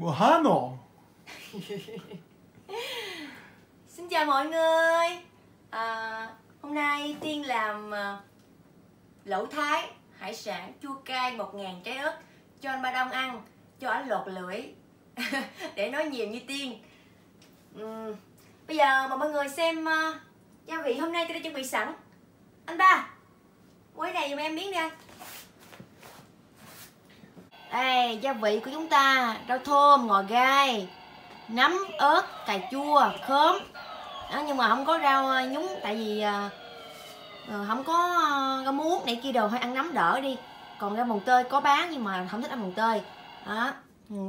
뭐 하노? Xin chào mọi người. Hôm nay Tiên làm lẩu Thái hải sản chua cay 1000 trái ớt cho anh Ba Đông ăn, cho anh lột lưỡi để nói nhiều như Tiên. Bây giờ mà mọi người xem gia vị hôm nay tôi đã chuẩn bị sẵn. Anh Ba, quay này giùm em miếng đi anh. Đây, gia vị của chúng ta: rau thơm, ngò gai, nấm, ớt, cà chua, khóm. Đó, nhưng mà không có rau nhúng tại vì không có rau muống này kia đồ, hay ăn nấm đỡ đi. Còn rau mồng tơi có bán nhưng mà không thích ăn mồng tơi. Đó,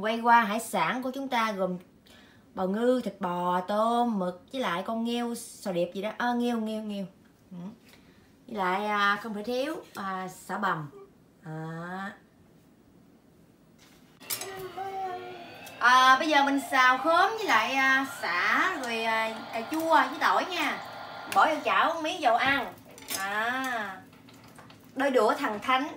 quay qua hải sản của chúng ta gồm bào ngư, thịt bò, tôm, mực với lại con nghêu sò điệp gì đó, nghêu. Với lại không phải thiếu sả bằm. Bây giờ mình xào khóm với lại sả rồi cà chua với tỏi nha. Bỏ vô chảo miếng dầu ăn. Đôi đũa thần thánh.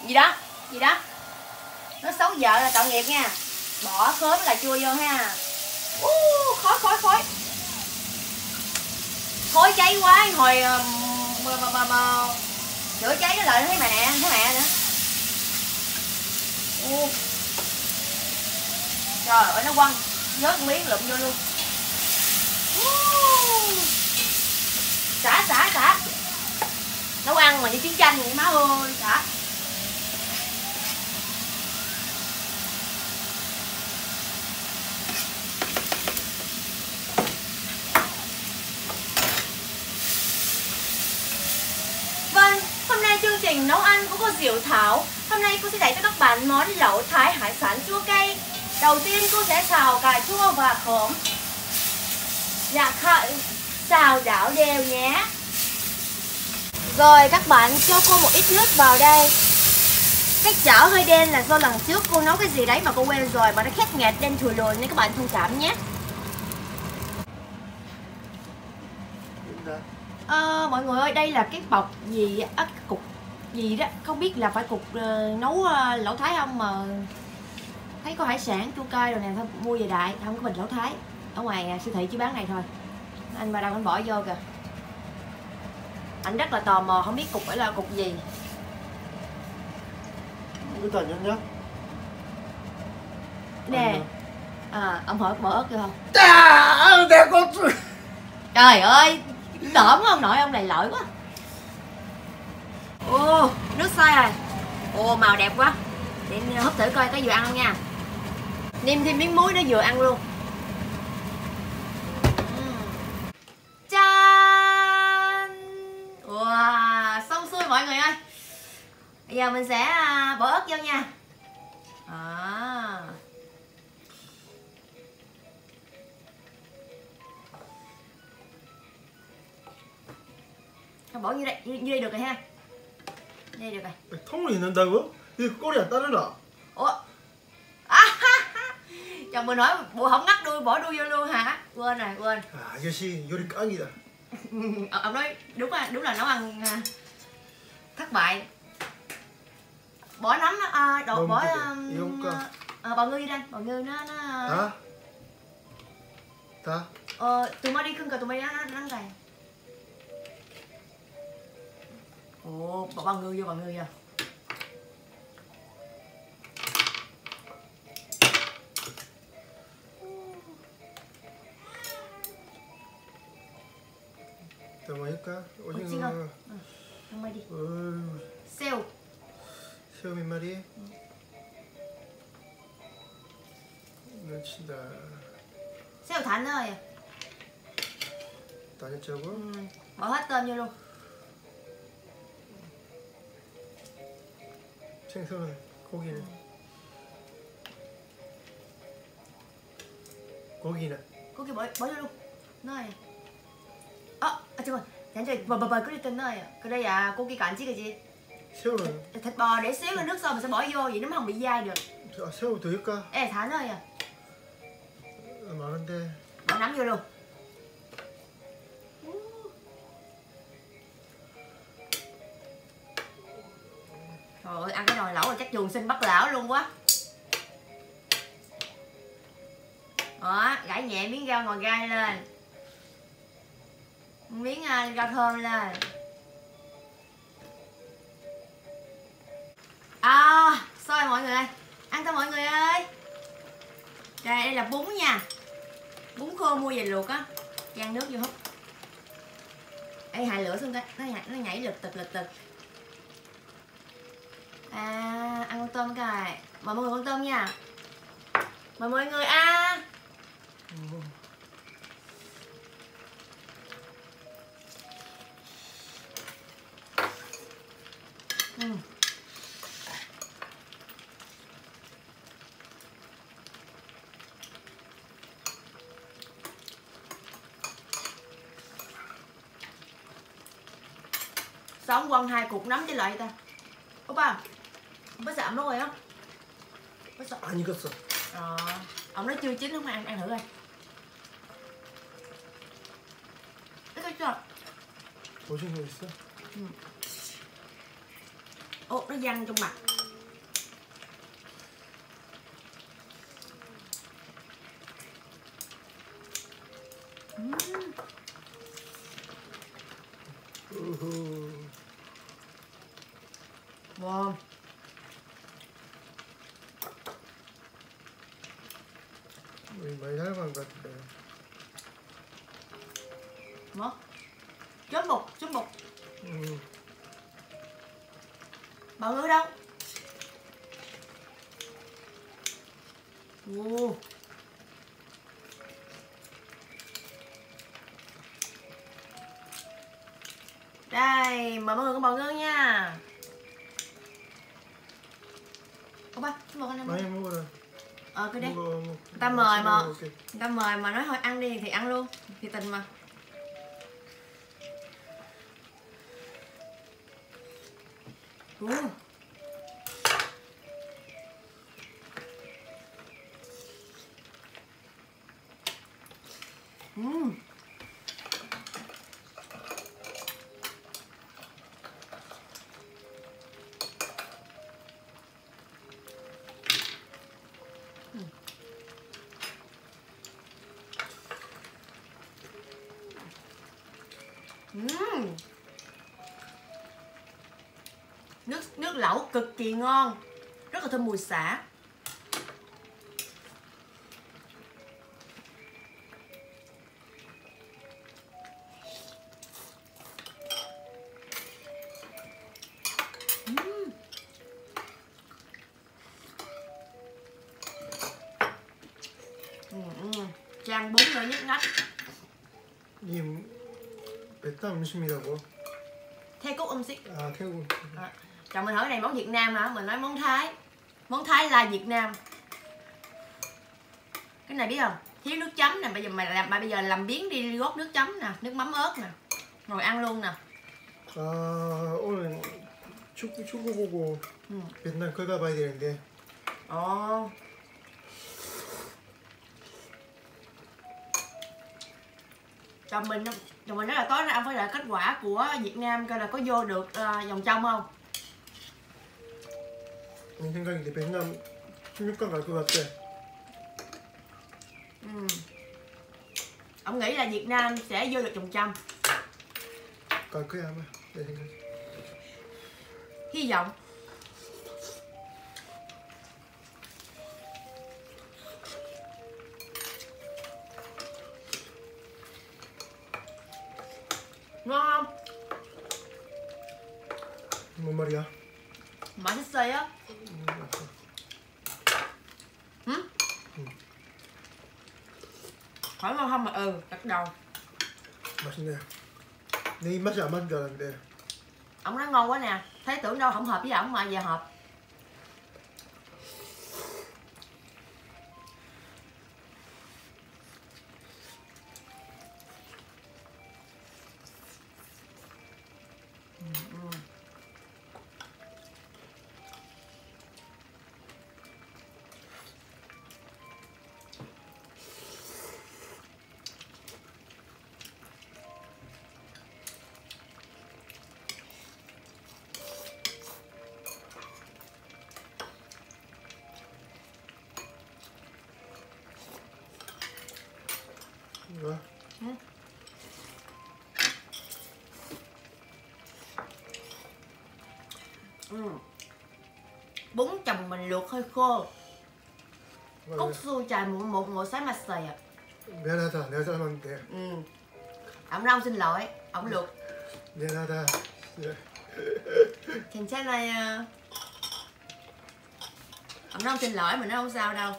Gì đó nó xấu vợ là tội nghiệp nha. Bỏ khóm với cà chua vô ha. Khói cháy quá, hồi mà chữa cháy nó lại thấy mẹ nữa. Trời ơi, nó quăng vớt miếng lụm vô luôn. Xả nấu ăn mà như chiến tranh vậy má ơi. Xả. Hôm nay chương trình nấu ăn của cô Diệu Thảo. Hôm nay cô sẽ dạy cho các bạn món lẩu Thái hải sản chua cay. Đầu tiên cô sẽ xào cà chua và khóm. Xào đảo đều nhé. Rồi các bạn cho cô một ít nước vào đây. Cái chảo hơi đen là do lần trước cô nấu cái gì đấy mà cô quên rồi, mà nó khét nghẹt đen thùi lùi nên các bạn thông cảm nhé. Mọi người ơi, đây là cái bọc gì cục gì đó, không biết là phải cục nấu lẩu Thái không, mà thấy có hải sản chua cay rồi nè, thôi mua về đại, không có bình lẩu Thái ở ngoài siêu thị chỉ bán này thôi. Anh Ba Đông anh bỏ vô kìa, anh rất là tò mò không biết cục phải là cục gì. 이것도 안 넣냐? Nè, ông hỏi bỏ ớt vô không? 내 고추! Trời ơi, đỡm không nội, ông này lỗi quá. Nước sôi rồi. Màu đẹp quá. Để hấp thử coi có vừa ăn không nha. Nêm thêm miếng muối nó vừa ăn luôn. Chan. Wow, xong xuôi mọi người ơi. Bây giờ mình sẽ bỏ ớt vô nha. Bỏ như đây được rồi ha. Đây được rồi. 통을 넣는다고? 이거 꼬리 안 따르나? Chồng mình nói bộ không ngắt đuôi, bỏ đuôi vô luôn hả? Quên. 아저씨 요리 깡이다. Ông nói đúng là nấu ăn thất bại. Bỏ nấm bỏ bào ngư vô đây, bào ngư nó 다? tụi mới đi khưng cà tụi mới nó gầy. Bỏ bào ngư vô. 더 먹을까? 오징어. Không đi. Xeo 몇 마리? 넣친다. xeo thảnh thôi. 다녔자고? Bỏ hết tôm vô luôn. 생선은 고기는? 고기 bỏ vô luôn. Nơi. 잠깐. 잠시만. bờ cứ đi tên nơi. Cái đây 고기 간지 그지? 새우는? Thịt bò để xíu lên nước sôi mình sẽ bỏ vô, vậy nó không bị dai được. 새우 더 넣을까? thả nơi 많은데. Bỏ nắm vô luôn. ăn cái nồi lẩu là chắc chuồng xin bắt lão luôn quá. Đó, gãi nhẹ miếng rau ngò gai lên, miếng rau thơm lên. Xôi mọi người ơi, ăn thôi mọi người ơi. Đây là bún nha, bún khô mua về luộc á, chan nước vô húp. Ê, hạ lửa xuống cái nó nhảy lật tực. Ăn con tôm coi, mời mọi người con tôm nha, mời mọi người Sao ông quăng 2 cục nấm với lại ta? Opa, ông có sợ ẩm nó rồi không? Có sợ? 안 익었어. Ông nói chưa chín không ăn thử coi. Cái chưa? 보신 거 있어? Ô, nó văng trong mặt. Wow. 우리 많이 닮은 것 같은데. Mất. Chốt bột. Bào ngư đâu? Đây, mời mọi người con bào ngư nha. Opa, xin mời con 많이 먹어라. cứ đi. 먹어. Người ta mời mà, người ta mời mà nói thôi ăn đi thì ăn luôn, thì tình mà. Nước lẩu cực kỳ ngon, rất là thơm mùi sả. Chan bún nữa nhức nách. 이 베트남 음식이라고? 태국 음식. 태국. Chồng mình hỏi cái này món Việt Nam hả? Mình nói món Thái. Món Thái là Việt Nam. Cái này biết không? Thiếu nước chấm nè, bây giờ làm biến đi gót nước chấm nè, nước mắm ớt nè. Rồi ăn luôn nè. 오늘 축구 보고 베트남 거기 가봐야 되는데. Chồng mình nói là tối nay ông phải đợi kết quả của Việt Nam coi là có vô được vòng trong không. 내 생각인데 베트남 16강 갈 것 같아. Ông nghĩ là Việt Nam sẽ vô được vòng trong. 갈 거야 아마 내 생각. Hy vọng. Ngon không? 뭔 말이야? 맛있어요? Hỏi ngon không mà gật đầu. 맛있네. 내 입맛이 안 맞는 줄 알았는데. Ông nói ngon quá nè, thấy tưởng đâu không hợp với ổng mà giờ hợp. Bún chồng mình luộc hơi khô. 국수 잘 못 삶았어요. 미안하다. 내가 삶았는데. Ông Long xin lỗi, ông luộc. 미안하다. 괜찮아요. Ông Long xin lỗi, mình nói không sao đâu.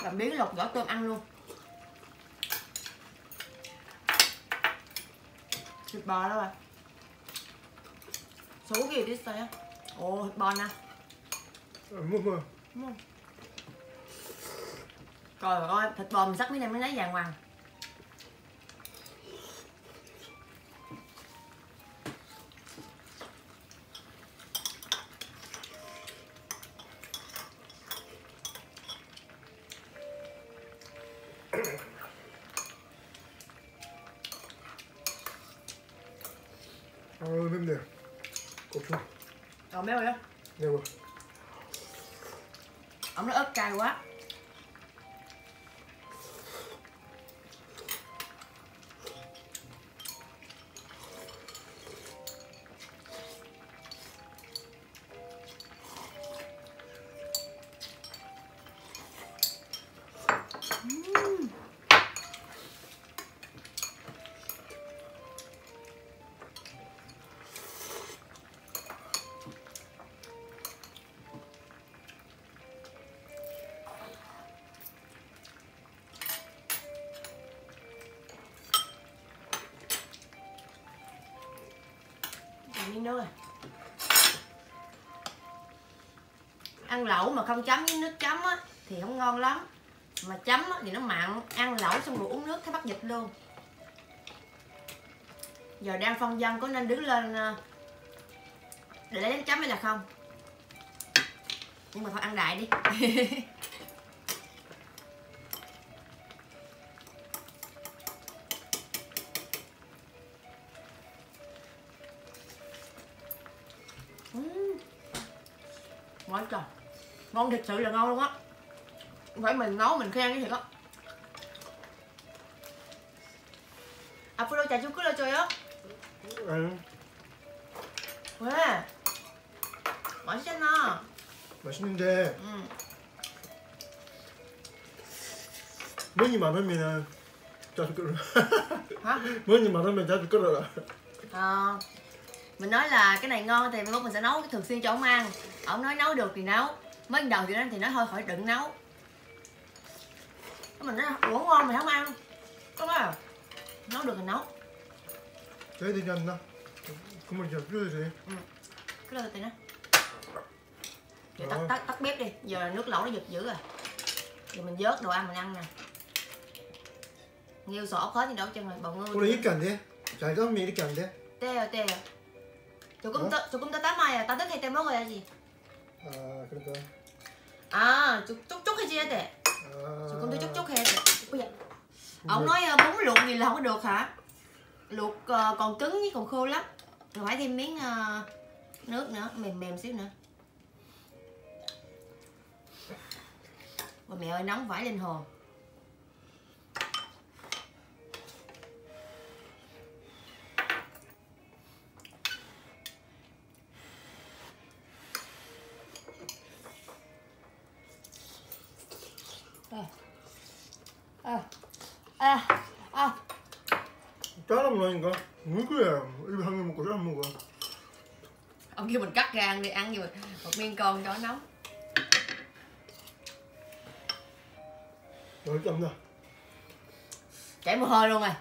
Làm miếng lột vỏ tôm ăn luôn. Thịt bò đâu rồi? 소고기 어디 있어요? 오, thịt bò nè. 뭐. Trời ơi, thịt bò mình sắc miếng này mới lấy vàng hoàng. 맵네. 고추. Méo rồi đó. 매워. Ông nói ớt cay quá. Miếng nước rồi. Ăn lẩu mà không chấm với nước chấm á thì không ngon lắm, mà chấm á thì nó mặn. Ăn lẩu xong rồi uống nước thấy bắt dịch luôn. Giờ đang phân vân có nên đứng lên để lấy nước chấm hay là không, nhưng mà thôi ăn đại đi. Ngon trời, ngon thật sự là ngon luôn á. Không phải mình nấu mình khen cái thiệt á. 앞으로 자주 끓여줘요? 왜? 맛있잖아. 맛있는데. money 많으면 자주 끓여. Hả? money 많으면 자주 끓여라. Mình nói là cái này ngon thì lúc mình sẽ nấu thường xuyên cho ông ăn. Ông nói nấu được thì nấu. Mới đầu thì nói thôi khỏi đừng nấu. Mình nói ủa ngon mày không ăn. Có phải à? Nấu được thì nấu. 돼야 되지 않나? 그러면 이제 끓여야지. Cứ lên tí nữa. Giờ tắt bếp đi. Giờ nước lẩu nó giật dữ rồi. Giờ mình vớt đồ ăn mình ăn nè. Nghêu sổ ốc hết gì đâu chân rồi. Bầu ngư. 원래 이렇게 안 돼? 잘 삶으면 이렇게 안 돼? 떼요. 조금 더 삶아야 따뜻할 때 먹어야지. 아 그러니까. À, 촉촉해져야 돼. 조금 더 촉촉해야 돼. Ôi dạ. Ông nói bún luộc gì là không có được hả? Luộc còn cứng với còn khô lắm. Rồi phải thêm miếng nước nữa, mềm xíu nữa. Ôi mẹ ơi nóng vãi linh hồn. 짜라 먹으니까 뭘 그래? 입에 한 개 먹고 짜라 먹어. Ông kêu mình cắt ra ăn đi, ăn gì một miếng con cho nó nóng. 맛있다. Chảy mồ hôi luôn rồi.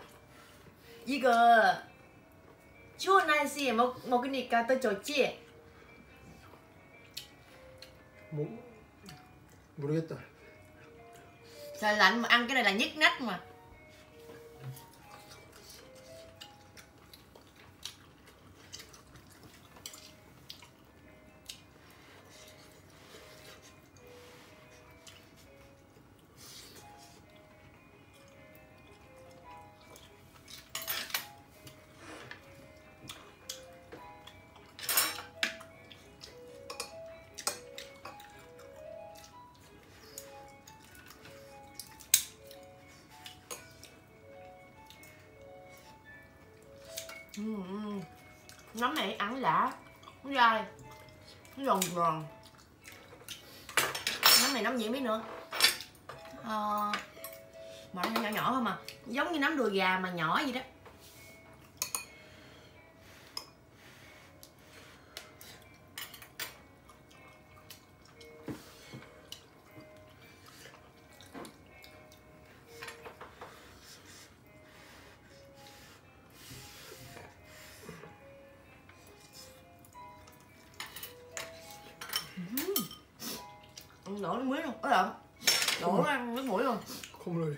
이거 추운 날씨에 먹으니까 더 좋지? 모르겠다. Trời lạnh mà ăn cái này là nhức nách mà. Nấm này ăn lạ, nó dai, nó giòn giòn. Nấm này nấm gì không biết nữa. Mà nó nhỏ nhỏ không à, giống như nấm đùi gà mà nhỏ vậy đó. Đổ nước muối luôn, đổ ăn nước mũi luôn. Không rồi.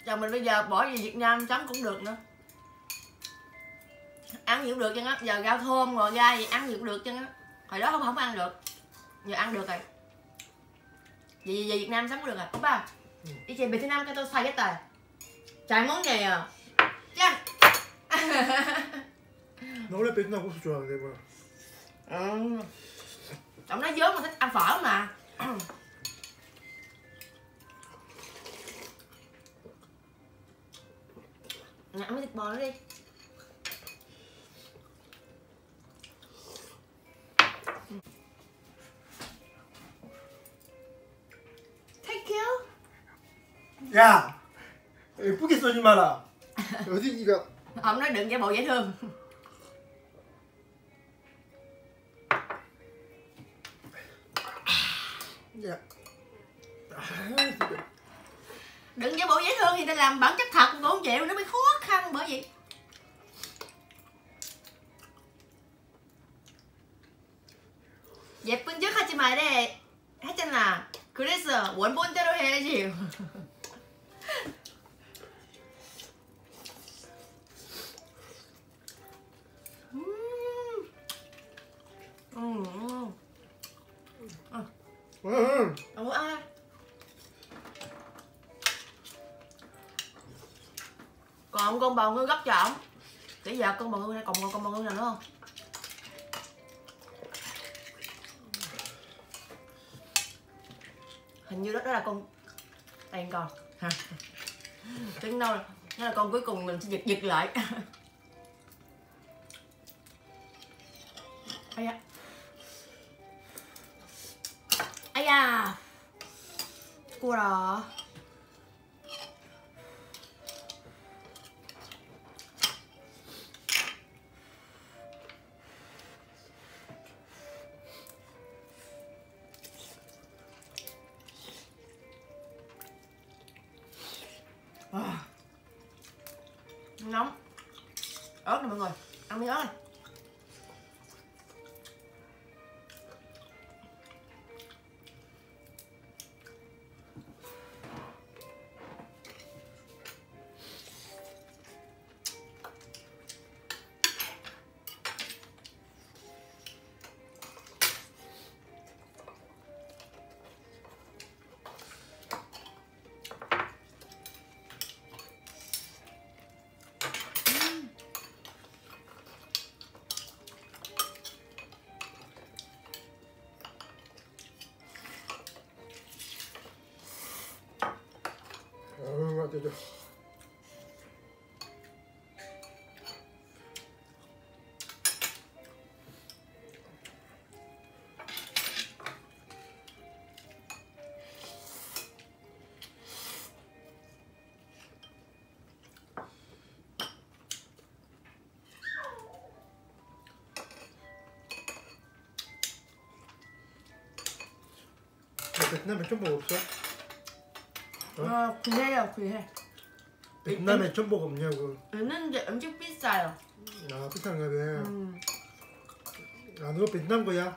Chồng mình bây giờ bỏ về Việt Nam chấm cũng được nữa. Ăn gì cũng được chứ á, giờ rau thơm ngò gai gì ăn gì cũng được chứ á. Hồi đó không ăn được, giờ ăn được rồi. Về Việt Nam sống cũng được rồi, 오빠. 이제 베트남 가도 살겠다. 잘 먹네 요. 짠. 나 원래 베트남 국수 좋아하는데 뭐. Ông nói vốn mà thích ăn phở mà. Nè, ăn cái thịt bò nó đi. Thank you. 야! 예쁘게 써지 마라. 어디 이거? Ông nói đừng giả bộ dễ thương. 야. Đừng giả bộ dễ thương thì ta làm bản chất thật cũng không chịu, nó mới khó khăn bởi vậy. 예쁜 척 하지 말래 했잖아. 그래서 원본대로 해야지. Ủa ai? Còn con bào ngư gấp cho ổng. Bây giờ con bào ngư này còn con bào ngư nào nữa không? Hình như đó là con đàn còn hả? Tính đâu nó là con cuối cùng mình sẽ giật lại. Ây da. Ây da. Cua đỏ. Nóng ớt nè mọi người, ăn miếng ớt này. 맞죠. 베트남에 전복 없어? 귀해요, 귀해. 베트남에 전복 없냐고. 있는데 엄청 비싸요. 아, 비싼가 봐. 아, 너 베트남 거야?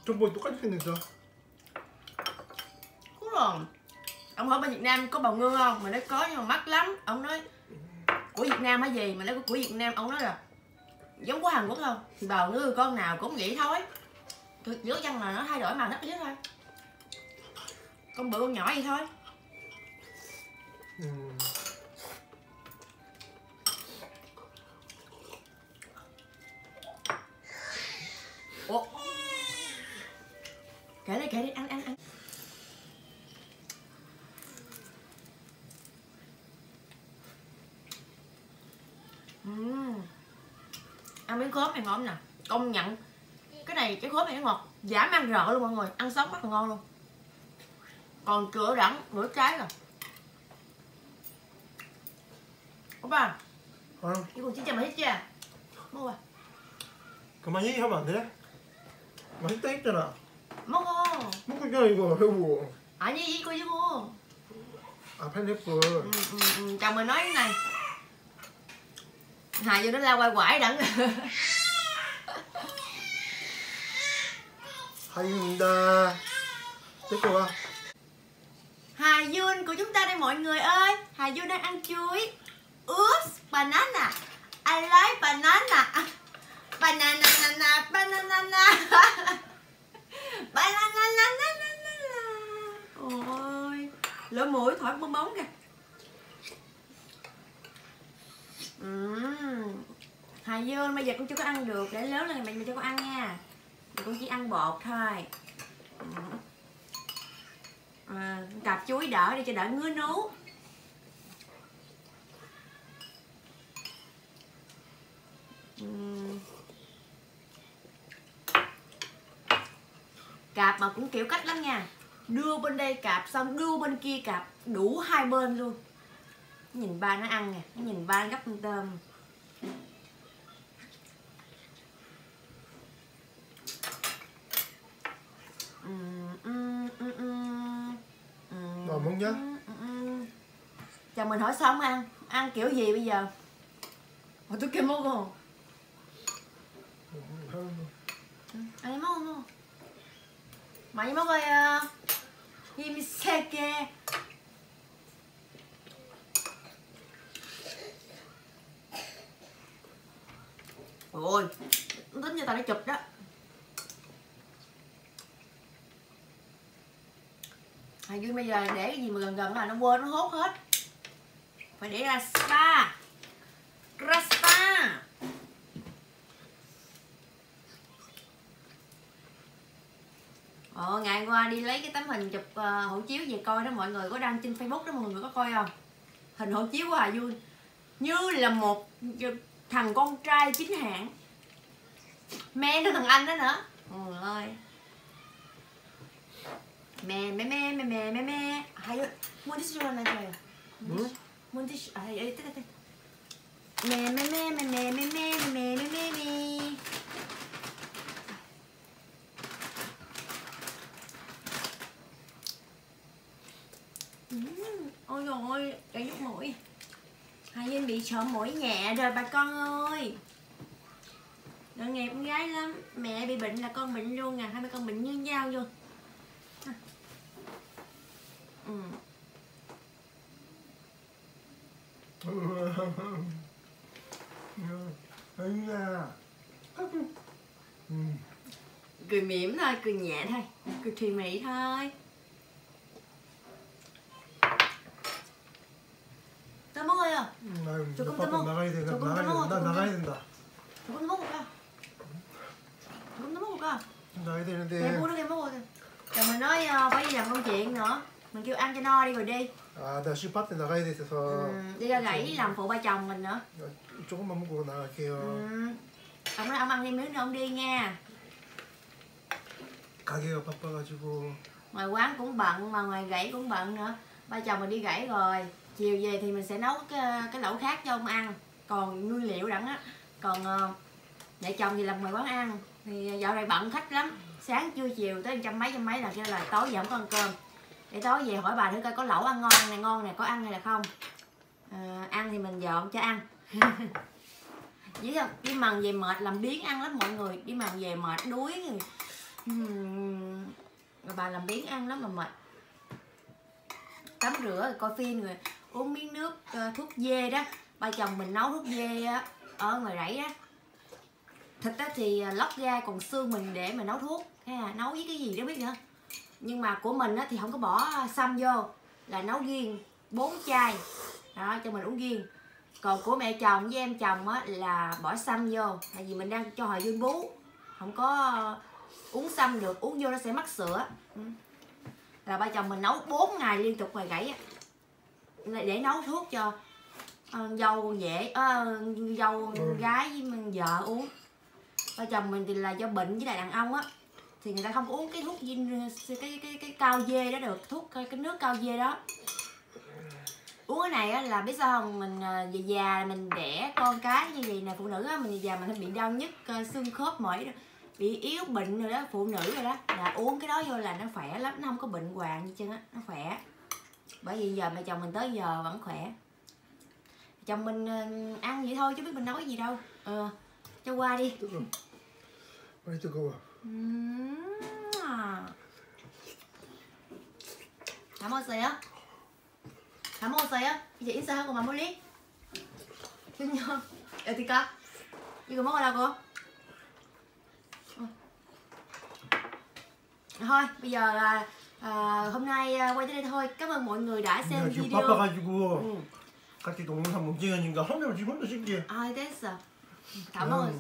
전복이 똑같이 생겼어. Rồi. Ông hỏi bên Việt Nam có bào ngư không? Mà nói có nhưng mà mắc lắm. Ông nói của Việt Nam hay gì? Mà nói của Việt Nam, ông nói là giống của Hàn Quốc không? Thì bào ngư con nào cũng vậy thôi. Giữa chân là nó thay đổi màu nắp chứ thôi. Con bự con nhỏ vậy thôi. kể đi, ăn. Ăn miếng khóm này ngon nè, công nhận cái khóm này nó ngọt, giảm ăn rợ luôn mọi người, ăn sống rất là ngon luôn. Còn cửa đẳng nửa trái rồi. 오빠 어, 이거 진짜 맛있지? 먹어봐. 그만 얘기하면 안 돼? 맛있다 했잖아. 먹어. 먹고 있잖아 이거 여보. 아니 이거. 아 파인애플. Chồng mình nói cái này. Hà vô nó la quay quải đặng. 하이입니다. 데리고 와. Hà Dương của chúng ta đây mọi người ơi. Hà Dương đang ăn chuối. Oops, banana. I like banana. Banana. Ôi, lỗ mũi thổi bong bóng kìa. Hà Dương bây giờ con chưa có ăn được, để lớn lên mình cho con ăn nha. Thì con chỉ ăn bột thôi. Cạp chuối đỡ đi cho đỡ ngứa nú. Cạp mà cũng kiểu cách lắm nha. Đưa bên đây cạp xong đưa bên kia cạp, đủ hai bên luôn. Nhìn ba nó ăn nè, nó nhìn ba nó gắp con tôm. 너 먹냐? Chồng mình hỏi xong ăn kiểu gì bây giờ? 어떻게 먹어? 아니 먹어. 많이 먹어요. 힘이 세게. Ôi, tính cho tao để chụp đó. Hà Dương bây giờ để cái gì mà gần là nó quên, nó hốt hết. Phải để ra spa. Ra spa. Ngày qua đi lấy cái tấm hình chụp hộ chiếu về coi đó, mọi người có đăng trên Facebook đó, mọi người có coi không? Hình hộ chiếu của Hà Dương như là một thằng con trai chính hãng. Mẹ nó thằng anh đó nữa. Trời ơi. Mẹ. Hayo, muốn đi chơi này rồi. Muốn đi đây. Mẹ. Ôi trời ơi, cái nhút mũi. Hà Dương bị sợm mũi nhẹ rồi bà con ơi. Tội nghiệp con gái lắm. Mẹ bị bệnh là con bệnh luôn à. Hai mẹ con bệnh như nhau luôn. Cười mỉm thôi, cười nhẹ thôi, cười thùy mị thôi. 또 먹어요. 조금 더 나가야 돼. 조금 더 나 먹어. 나가야 된다. 조금 더 먹을까? 조금 더 먹을까? 나가야 되는데. Cái 먹어. Rồi mình nói phải đi làm công chuyện nữa. Mình kêu ăn cho no đi rồi đi. 아, 나 슈퍼때 나가야 돼서. đi ra gãy làm phụ ba chồng mình nữa. 조금만 먹고 나갈게요. Ông nói ông ăn thêm miếng nữa ông đi nha. 가게가 바빠가지고. Ngoài quán cũng bận mà ngoài gãy cũng bận nữa. Ba chồng mình đi gãy rồi. Chiều về thì mình sẽ nấu cái lẩu khác cho ông ăn. Còn nguyên liệu đẳng á. Còn mẹ chồng thì làm ngoài quán ăn. Thì dạo này bận khách lắm. Sáng trưa chiều tới trăm mấy là kêu là tối giờ không có ăn cơm. Để tối về hỏi bà thử coi có lẩu ăn ngon này có ăn hay là không. Ăn thì mình dọn cho ăn. Chứ không, đi mần về mệt làm biếng ăn lắm mọi người. Đi mần về mệt đuối rồi. Rồi bà làm biếng ăn lắm mà mệt. Tắm rửa rồi coi phim rồi uống miếng nước thuốc dê đó. Ba chồng mình nấu thuốc dê á ở ngoài rẫy á. Thịt á thì lóc ra còn xương mình để mà nấu thuốc hay là nấu với cái gì đó biết nữa. Nhưng mà của mình á thì không có bỏ xăm vô, là nấu riêng 4 chai đó cho mình uống riêng. Còn của mẹ chồng với em chồng á là bỏ xăm vô, tại vì mình đang cho Hà Dương bú, không có Uống xăm được, uống vô nó sẽ mắc sữa. Là ba chồng mình nấu 4 ngày liên tục gãy á, để nấu thuốc cho dâu dâu gái với vợ uống. Ba chồng mình thì là do bệnh với lại đàn ông á, thì người ta không uống cái thuốc cái cao dê đó được, thuốc cái nước cao dê đó. Uống cái này á là biết sao không, mình về già mình đẻ con cái như vậy nè, phụ nữ á, mình già mình bị đau nhức xương khớp mỏi đó, bị yếu bệnh rồi đó, phụ nữ rồi đó, là uống cái đó vô là nó khỏe lắm, nó không có bệnh hoạn gì chân á, nó khỏe. Bởi vì giờ mẹ chồng mình tới giờ vẫn khỏe. Chồng mình ăn vậy thôi chứ biết mình nói gì đâu. Cho qua đi. 많이 뜨거워. 다 먹었어요? 다 먹었어요? 이제 인사하고 마무리? 그냥 어디가? 이거 먹으라고? Thôi bây giờ hôm nay quay tới đây thôi. Cảm ơn mọi người đã xem 야, 지금 video. 바빠가지고 같이 동영상 못 찍으니까 혼자 지금 혼자 찍게. 됐어. Cảm ơn.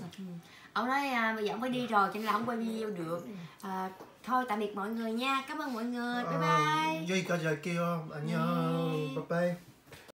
Ông nói bây giờ ông phải đi rồi cho nên là không quay video được. Thôi tạm biệt mọi người nha. Cảm ơn mọi người. Bye bye. 여기까지 할게요. 안녕. 네. 빠빠이.